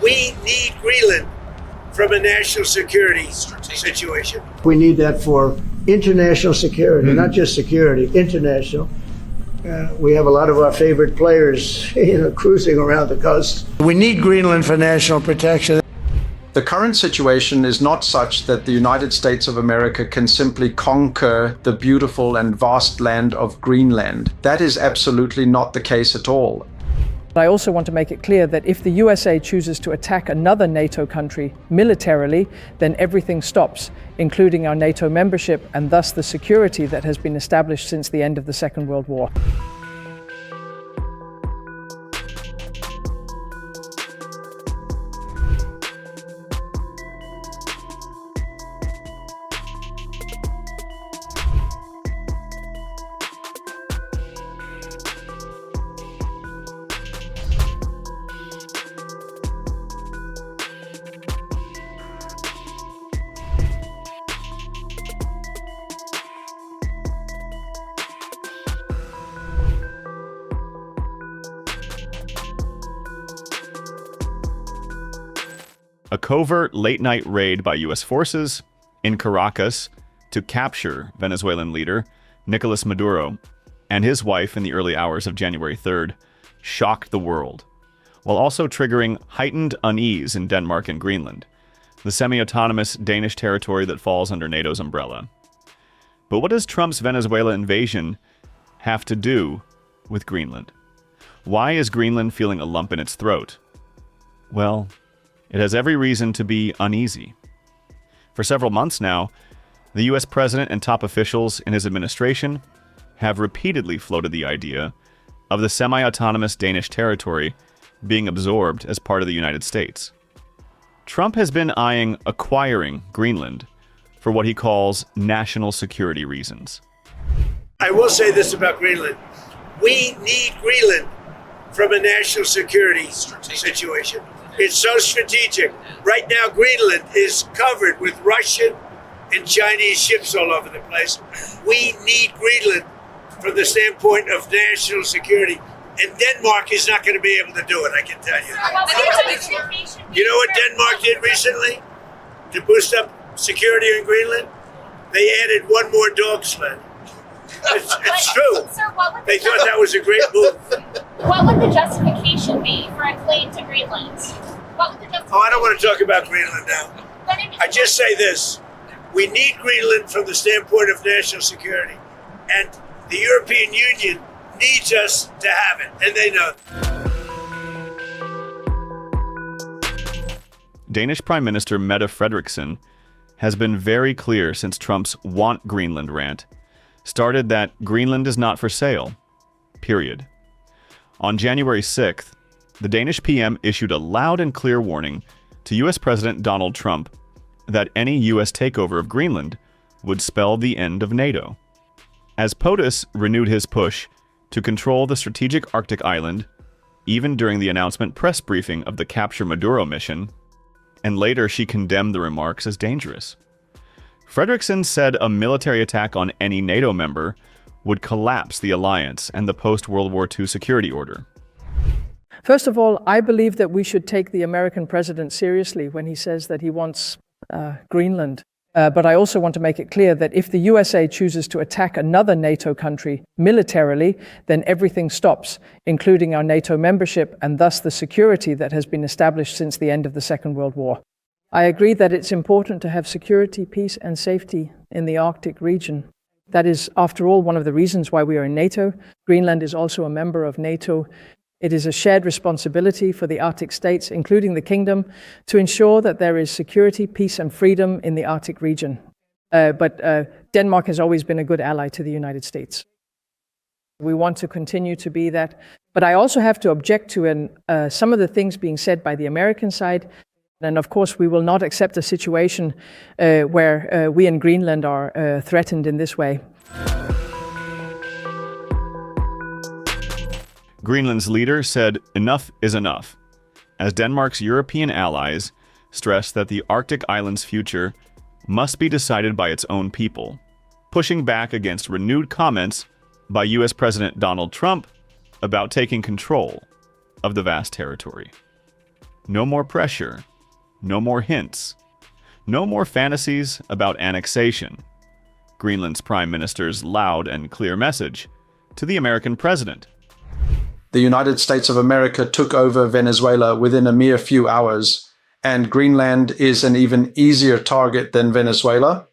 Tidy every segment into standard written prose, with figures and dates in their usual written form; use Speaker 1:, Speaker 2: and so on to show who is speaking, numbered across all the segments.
Speaker 1: We need Greenland from a national security situation.
Speaker 2: We need that for international security, not just security, international. We have a lot of our favorite players, cruising around the coast. We need Greenland for national protection.
Speaker 3: The current situation is not such that the United States of America can simply conquer the beautiful and vast land of Greenland. That is absolutely not the case at all.
Speaker 4: I also want to make it clear that if the USA chooses to attack another NATO country militarily, then everything stops, including our NATO membership and thus the security that has been established since the end of the Second World War.
Speaker 5: A covert late-night raid by U.S. forces in Caracas to capture Venezuelan leader Nicolas Maduro and his wife in the early hours of January 3rd shocked the world, while also triggering heightened unease in Denmark and Greenland, the semi-autonomous Danish territory that falls under NATO's umbrella. But what does Trump's Venezuela invasion have to do with Greenland? Why is Greenland feeling a lump in its throat? Well, it has every reason to be uneasy. For several months now, the U.S. president and top officials in his administration have repeatedly floated the idea of the semi-autonomous Danish territory being absorbed as part of the United States. Trump has been eyeing acquiring Greenland for what he calls national security reasons.
Speaker 1: I will say this about Greenland. We need Greenland from a national security situation. It's so strategic. Right now, Greenland is covered with Russian and Chinese ships all over the place. We need Greenland from the standpoint of national security. And Denmark is not going to be able to do it, I can tell you. You know what Denmark did recently to boost up security in Greenland? They added one more dog sled. It's true.
Speaker 6: Sir,
Speaker 1: they thought that was a great move.
Speaker 6: What would the justification be for a claim to Greenland? What would the justification?
Speaker 1: I don't want to talk about Greenland now. I just say this. We need Greenland from the standpoint of national security. And the European Union needs us to have it, and they know.
Speaker 5: Danish Prime Minister Mette Frederiksen has been very clear since Trump's Want Greenland rant started that Greenland is not for sale, period. On January 6th, the Danish PM issued a loud and clear warning to U.S. President Donald Trump that any U.S. takeover of Greenland would spell the end of NATO. As POTUS renewed his push to control the strategic Arctic island, even during the announcement press briefing of the Capture Maduro mission, and later she condemned the remarks as dangerous. Frederiksen said a military attack on any NATO member would collapse the alliance and the post-World War II security order.
Speaker 4: First of all, I believe that we should take the American president seriously when he says that he wants Greenland. But I also want to make it clear that if the USA chooses to attack another NATO country militarily, then everything stops, including our NATO membership and thus the security that has been established since the end of the Second World War. I agree that it's important to have security, peace and safety in the Arctic region. That is, after all, one of the reasons why we are in NATO. Greenland is also a member of NATO. It is a shared responsibility for the Arctic states, including the Kingdom, to ensure that there is security, peace and freedom in the Arctic region. But Denmark has always been a good ally to the United States. We want to continue to be that. But I also have to object to some of the things being said by the American side. And of course, we will not accept a situation where we in Greenland are threatened in this way.
Speaker 5: Greenland's leader said enough is enough, as Denmark's European allies stressed that the Arctic island's future must be decided by its own people, pushing back against renewed comments by U.S. President Donald Trump about taking control of the vast territory. No more pressure. No more hints. No more fantasies about annexation. Greenland's prime minister's loud and clear message to the American president.
Speaker 3: The United States of America took over Venezuela within a mere few hours, and Greenland is an even easier target than Venezuela.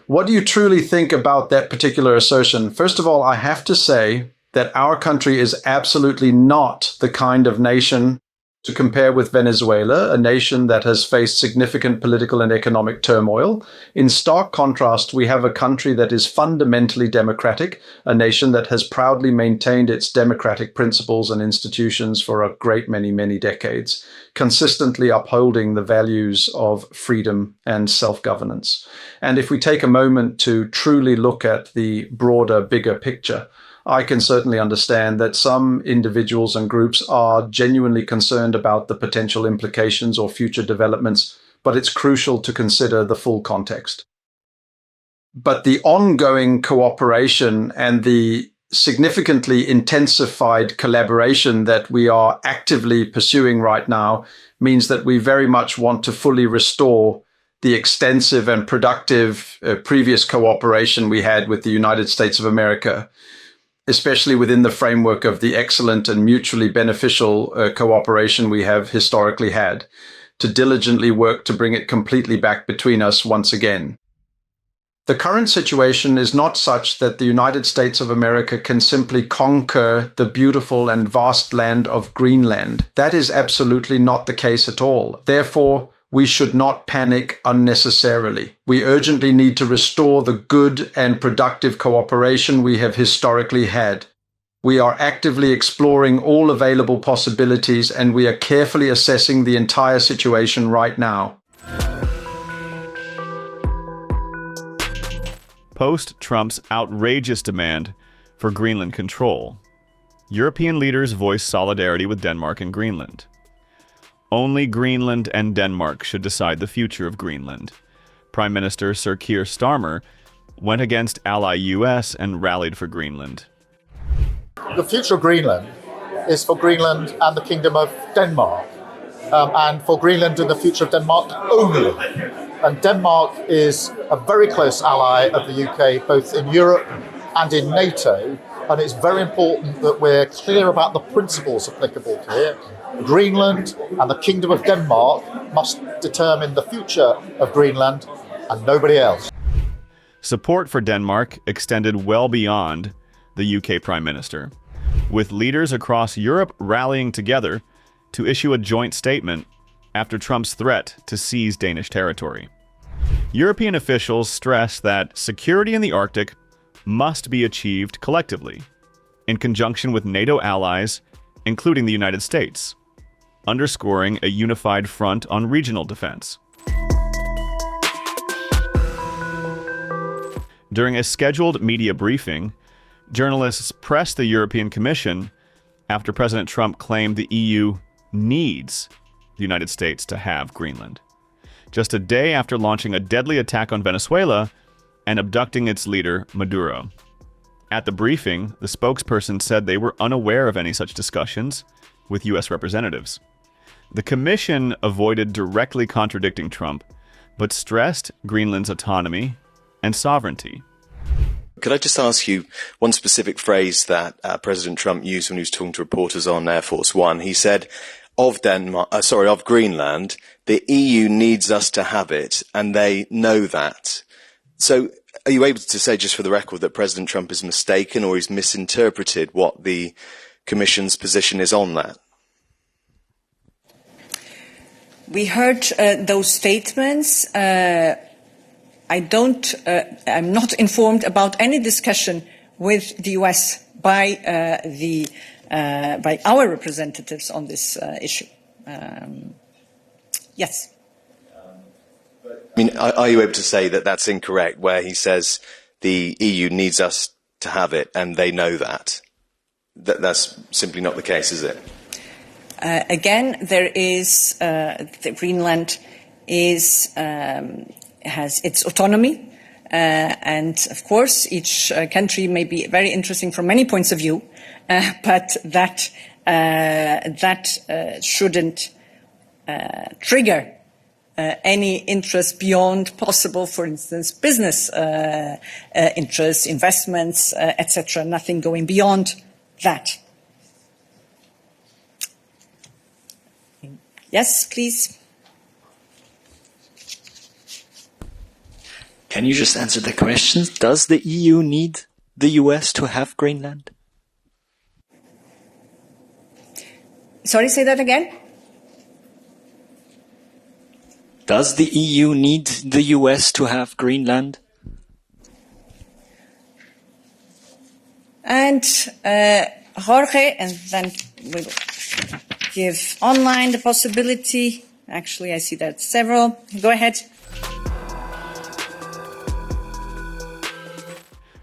Speaker 3: What do you truly think about that particular assertion? First of all, I have to say that our country is absolutely not the kind of nation to compare with Venezuela, a nation that has faced significant political and economic turmoil. In stark contrast, we have a country that is fundamentally democratic, a nation that has proudly maintained its democratic principles and institutions for a great many decades, consistently upholding the values of freedom and self-governance. And if we take a moment to truly look at the broader, bigger picture, I can certainly understand that some individuals and groups are genuinely concerned about the potential implications or future developments, but it's crucial to consider the full context. But the ongoing cooperation and the significantly intensified collaboration that we are actively pursuing right now means that we very much want to fully restore the extensive and productive previous cooperation we had with the United States of America, especially within the framework of the excellent and mutually beneficial cooperation we have historically had, to diligently work to bring it completely back between us once again. The current situation is not such that the United States of America can simply conquer the beautiful and vast land of Greenland. That is absolutely not the case at all. Therefore, we should not panic unnecessarily. We urgently need to restore the good and productive cooperation we have historically had. We are actively exploring all available possibilities, and we are carefully assessing the entire situation right now.
Speaker 5: Post-Trump's outrageous demand for Greenland control, European leaders voiced solidarity with Denmark and Greenland. Only Greenland and Denmark should decide the future of Greenland. Prime Minister Sir Keir Starmer went against ally US and rallied for Greenland.
Speaker 7: The future of Greenland is for Greenland and the Kingdom of Denmark, and for Greenland and the future of Denmark only. And Denmark is a very close ally of the UK, both in Europe and in NATO, and it's very important that we're clear about the principles applicable to here. Greenland and the Kingdom of Denmark must determine the future of Greenland and nobody else.
Speaker 5: Support for Denmark extended well beyond the UK Prime Minister, with leaders across Europe rallying together to issue a joint statement after Trump's threat to seize Danish territory. European officials stressed that security in the Arctic must be achieved collectively, in conjunction with NATO allies, including the United States, underscoring a unified front on regional defense. During a scheduled media briefing, journalists pressed the European Commission after President Trump claimed the EU needs the United States to have Greenland, just a day after launching a deadly attack on Venezuela and abducting its leader, Maduro. At the briefing, the spokesperson said they were unaware of any such discussions with U.S. representatives. The Commission avoided directly contradicting Trump, but stressed Greenland's autonomy and sovereignty.
Speaker 8: Could I just ask you one specific phrase that President Trump used when he was talking to reporters on Air Force One? He said, of Greenland, the EU needs us to have it, and they know that. So are you able to say, just for the record, that President Trump is mistaken or he's misinterpreted what the Commission's position is on that?
Speaker 9: We heard those statements. I'm not informed about any discussion with the US by our representatives on this issue. Yes.
Speaker 8: I mean, are you able to say that that's incorrect, where he says the EU needs us to have it and they know that? That's simply not the case, is it?
Speaker 9: Again, there is Greenland has its autonomy, and of course, each country may be very interesting from many points of view, but that shouldn't trigger any interest beyond possible, for instance, business interests, investments, etc. Nothing going beyond that. Yes, please.
Speaker 10: Can you just answer the question? Does the EU need the US to have Greenland?
Speaker 9: Sorry, say that again?
Speaker 10: Does the EU need the US to have Greenland?
Speaker 9: And Jorge, and then we'll give online the possibility. Actually, I see that several. Go ahead.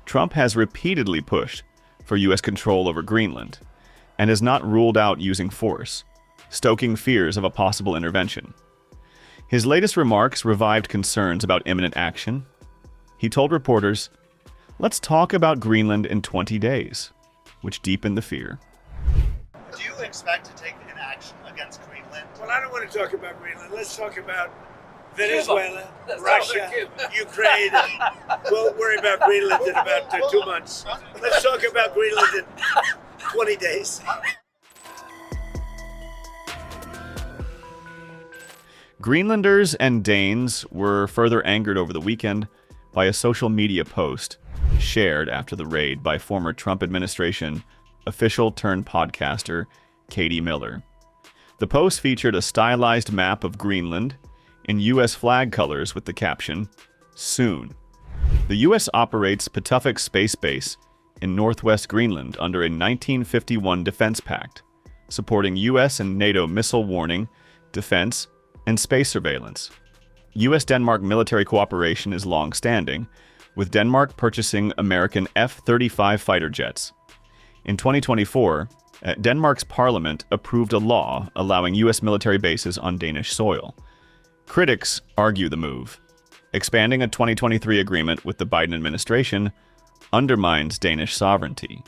Speaker 5: Trump has repeatedly pushed for U.S. control over Greenland and has not ruled out using force, stoking fears of a possible intervention. His latest remarks revived concerns about imminent action. He told reporters, "Let's talk about Greenland in 20 days," which deepened the fear.
Speaker 11: Do you expect to take an action against Greenland?
Speaker 1: Well, I don't want to talk about Greenland. Let's talk about Venezuela, Russia, Ukraine. We'll worry about Greenland in about 2 months. Let's talk about Greenland in 20 days.
Speaker 5: Greenlanders and Danes were further angered over the weekend by a social media post shared after the raid by former Trump administration official turned podcaster Katie Miller. The post featured a stylized map of Greenland in U.S. flag colors with the caption, "Soon." The U.S. operates Patuxent Space Base in northwest Greenland under a 1951 defense pact, supporting U.S. and NATO missile warning, defense, and space surveillance. U.S.-Denmark military cooperation is long-standing, with Denmark purchasing American F-35 fighter jets. In 2024, Denmark's parliament approved a law allowing U.S. military bases on Danish soil. Critics argue the move. Expanding a 2023 agreement with the Biden administration undermines Danish sovereignty.